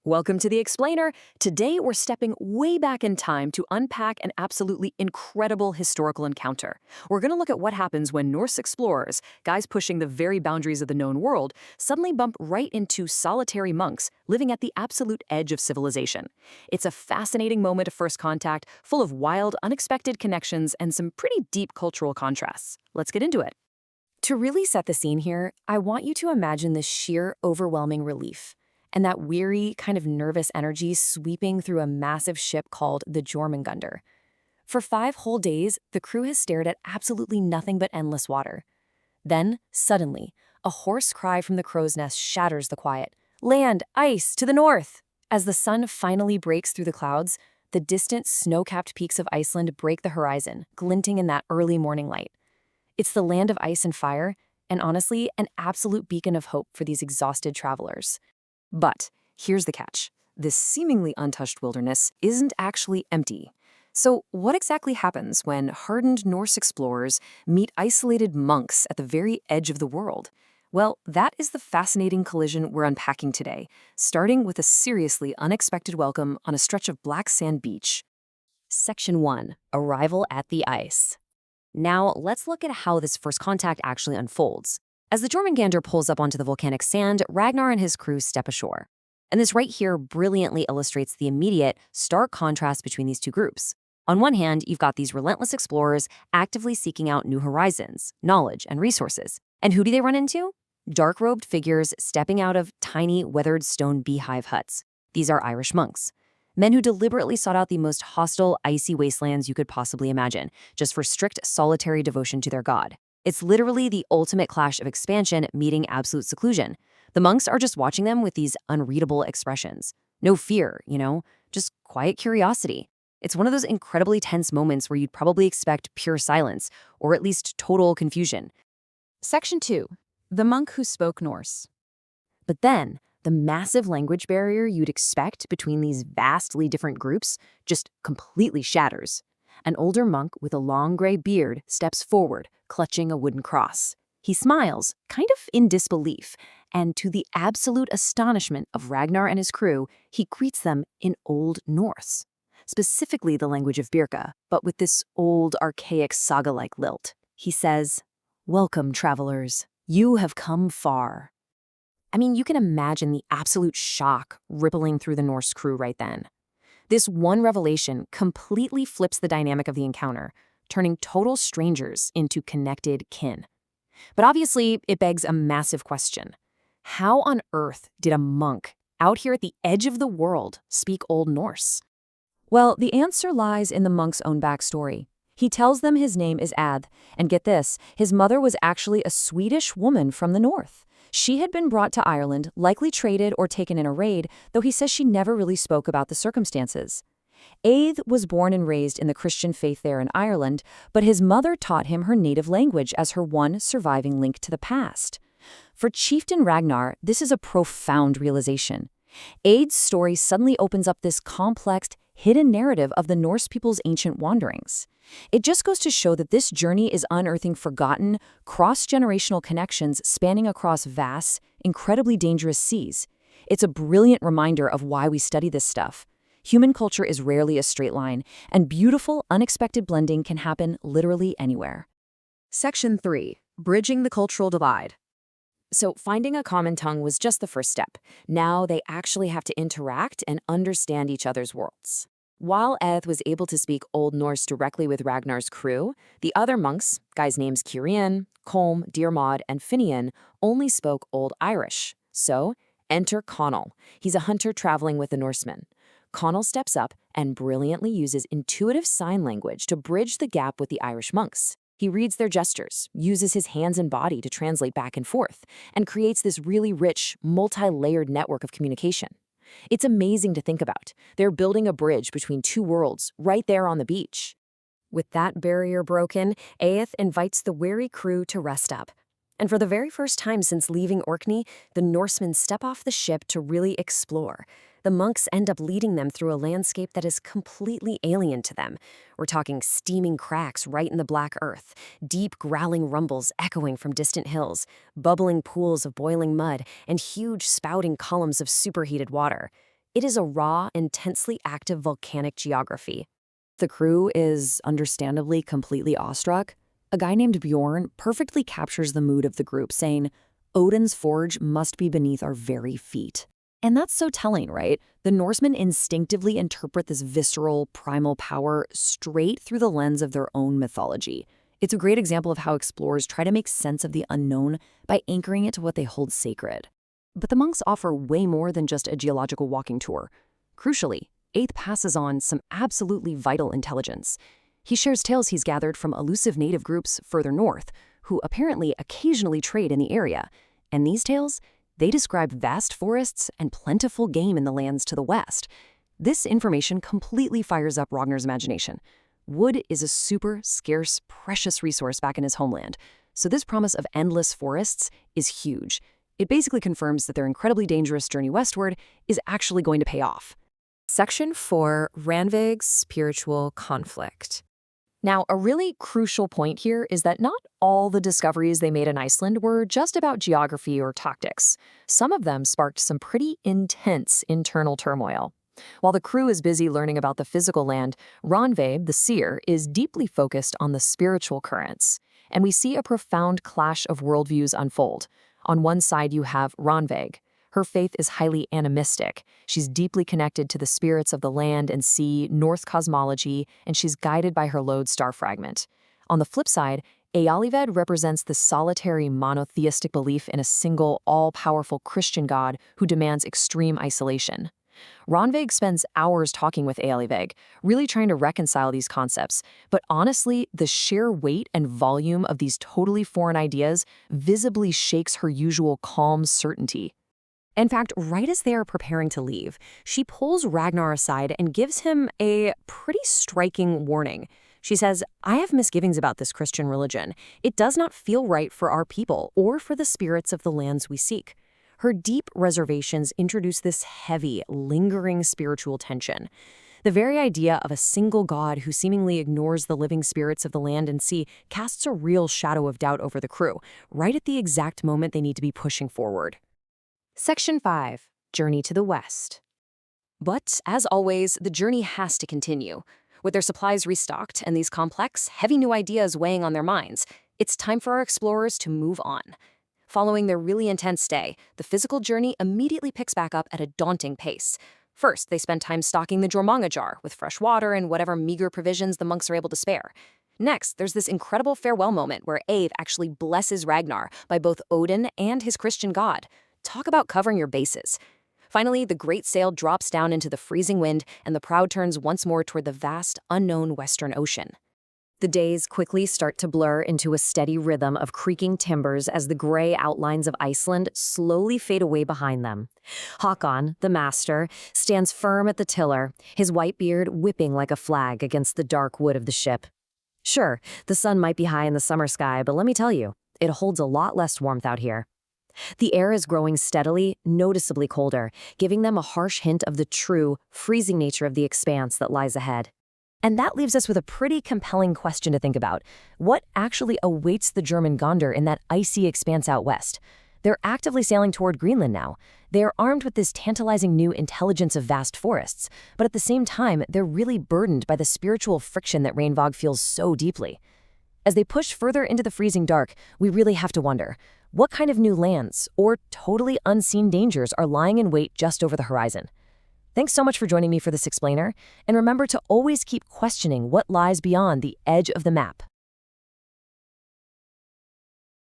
Welcome to The Explainer. Today we're stepping way back in time to unpack an absolutely incredible historical encounter. We're going to look at what happens when Norse explorers, guys pushing the very boundaries of the known world, suddenly bump right into solitary monks living at the absolute edge of civilization. It's a fascinating moment of first contact, full of wild, unexpected connections and some pretty deep cultural contrasts. Let's get into it. To really set the scene here, I want you to imagine the sheer, overwhelming relief and that weary, kind of nervous energy sweeping through a massive ship called the Jormungandr. For 5 whole days, the crew has stared at absolutely nothing but endless water. Then, suddenly, a hoarse cry from the crow's nest shatters the quiet. Land, ice, to the north! As the sun finally breaks through the clouds, the distant snow-capped peaks of Iceland break the horizon, glinting in that early morning light. It's the land of ice and fire, and honestly, an absolute beacon of hope for these exhausted travelers. But here's the catch. This seemingly untouched wilderness isn't actually empty. So what exactly happens when hardened Norse explorers meet isolated monks at the very edge of the world? Well, that is the fascinating collision we're unpacking today, starting with a seriously unexpected welcome on a stretch of black sand beach. Section 1. Arrival at the ice. Now, let's look at how this first contact actually unfolds. As the Jormungandr pulls up onto the volcanic sand, Ragnar and his crew step ashore. And this right here brilliantly illustrates the immediate, stark contrast between these two groups. On one hand, you've got these relentless explorers actively seeking out new horizons, knowledge, and resources. And who do they run into? Dark-robed figures stepping out of tiny, weathered stone beehive huts. These are Irish monks. Men who deliberately sought out the most hostile, icy wastelands you could possibly imagine, just for strict, solitary devotion to their god. It's literally the ultimate clash of expansion meeting absolute seclusion. The monks are just watching them with these unreadable expressions. No fear, just quiet curiosity. It's one of those incredibly tense moments where you'd probably expect pure silence, or at least total confusion. Section 2. The monk who spoke Norse. But then, the massive language barrier you'd expect between these vastly different groups just completely shatters. An older monk with a long gray beard steps forward, clutching a wooden cross. He smiles, kind of in disbelief, and to the absolute astonishment of Ragnar and his crew, he greets them in Old Norse, specifically the language of Birka, but with this old, archaic saga-like lilt. He says, "Welcome, travelers. You have come far." I mean, you can imagine the absolute shock rippling through the Norse crew right then. This one revelation completely flips the dynamic of the encounter, turning total strangers into connected kin. But obviously, it begs a massive question. How on earth did a monk out here at the edge of the world speak Old Norse? Well, the answer lies in the monk's own backstory. He tells them his name is Aedh, and get this, his mother was actually a Swedish woman from the north. She had been brought to Ireland, likely traded or taken in a raid, though he says she never really spoke about the circumstances. Aedh was born and raised in the Christian faith there in Ireland, but his mother taught him her native language as her one surviving link to the past. For Chieftain Ragnar, this is a profound realization. Aedh's story suddenly opens up this complex, hidden narrative of the Norse people's ancient wanderings. It just goes to show that this journey is unearthing forgotten, cross-generational connections spanning across vast, incredibly dangerous seas. It's a brilliant reminder of why we study this stuff. Human culture is rarely a straight line, and beautiful, unexpected blending can happen literally anywhere. Section 3. Bridging the cultural divide. So finding a common tongue was just the first step. Now they actually have to interact and understand each other's worlds. While Aedh was able to speak Old Norse directly with Ragnar's crew, the other monks, guys names Kirian, Colm, Diarmid, and Finian, only spoke Old Irish. So, enter Connell. He's a hunter traveling with the Norsemen. Connell steps up and brilliantly uses intuitive sign language to bridge the gap with the Irish monks. He reads their gestures, uses his hands and body to translate back and forth, and creates this really rich, multi-layered network of communication. It's amazing to think about. They're building a bridge between two worlds right there on the beach. With that barrier broken, Aedh invites the weary crew to rest up. And for the very first time since leaving Orkney, the Norsemen step off the ship to really explore. The monks end up leading them through a landscape that is completely alien to them. We're talking steaming cracks right in the black earth, deep growling rumbles echoing from distant hills, bubbling pools of boiling mud, and huge spouting columns of superheated water. It is a raw, intensely active volcanic geography. The crew is, understandably, completely awestruck. A guy named Bjorn perfectly captures the mood of the group, saying, "Odin's forge must be beneath our very feet." And that's so telling, right? The Norsemen instinctively interpret this visceral, primal power straight through the lens of their own mythology. It's a great example of how explorers try to make sense of the unknown by anchoring it to what they hold sacred. But the monks offer way more than just a geological walking tour. Crucially, Aedh passes on some absolutely vital intelligence. He shares tales he's gathered from elusive native groups further north, who apparently occasionally trade in the area. And these tales, they describe vast forests and plentiful game in the lands to the west. This information completely fires up Ragnar's imagination. Wood is a super scarce, precious resource back in his homeland, so this promise of endless forests is huge. It basically confirms that their incredibly dangerous journey westward is actually going to pay off. Section 4, Ránveig's spiritual conflict. Now, a really crucial point here is that not all the discoveries they made in Iceland were just about geography or tactics. Some of them sparked some pretty intense internal turmoil. While the crew is busy learning about the physical land, Ránveig, the seer, is deeply focused on the spiritual currents. And we see a profound clash of worldviews unfold. On one side, you have Ránveig. Her faith is highly animistic. She's deeply connected to the spirits of the land and sea, Norse cosmology, and she's guided by her lodestar fragment. On the flip side, Ealhved represents the solitary monotheistic belief in a single, all-powerful Christian god who demands extreme isolation. Ránveig spends hours talking with Ealhved, really trying to reconcile these concepts, but honestly, the sheer weight and volume of these totally foreign ideas visibly shakes her usual calm certainty. In fact, right as they are preparing to leave, she pulls Ragnar aside and gives him a pretty striking warning. She says, "I have misgivings about this Christian religion. It does not feel right for our people or for the spirits of the lands we seek." Her deep reservations introduce this heavy, lingering spiritual tension. The very idea of a single god who seemingly ignores the living spirits of the land and sea casts a real shadow of doubt over the crew, right at the exact moment they need to be pushing forward. Section 5. Journey to the West. But, as always, the journey has to continue. With their supplies restocked and these complex, heavy new ideas weighing on their minds, it's time for our explorers to move on. Following their really intense stay, the physical journey immediately picks back up at a daunting pace. First, they spend time stocking the Jormungandr with fresh water and whatever meager provisions the monks are able to spare. Next, there's this incredible farewell moment where Aedh actually blesses Ragnar by both Odin and his Christian god. Talk about covering your bases. Finally, the great sail drops down into the freezing wind, and the prow turns once more toward the vast, unknown Western Ocean. The days quickly start to blur into a steady rhythm of creaking timbers as the gray outlines of Iceland slowly fade away behind them. Håkon, the master, stands firm at the tiller, his white beard whipping like a flag against the dark wood of the ship. Sure, the sun might be high in the summer sky, but let me tell you, it holds a lot less warmth out here. The air is growing steadily, noticeably colder, giving them a harsh hint of the true, freezing nature of the expanse that lies ahead. And that leaves us with a pretty compelling question to think about. What actually awaits the Jormungandr in that icy expanse out west? They're actively sailing toward Greenland now. They are armed with this tantalizing new intelligence of vast forests, but at the same time, they're really burdened by the spiritual friction that Ránveig feels so deeply. As they push further into the freezing dark, we really have to wonder, what kind of new lands or totally unseen dangers are lying in wait just over the horizon? Thanks so much for joining me for this explainer, and remember to always keep questioning what lies beyond the edge of the map.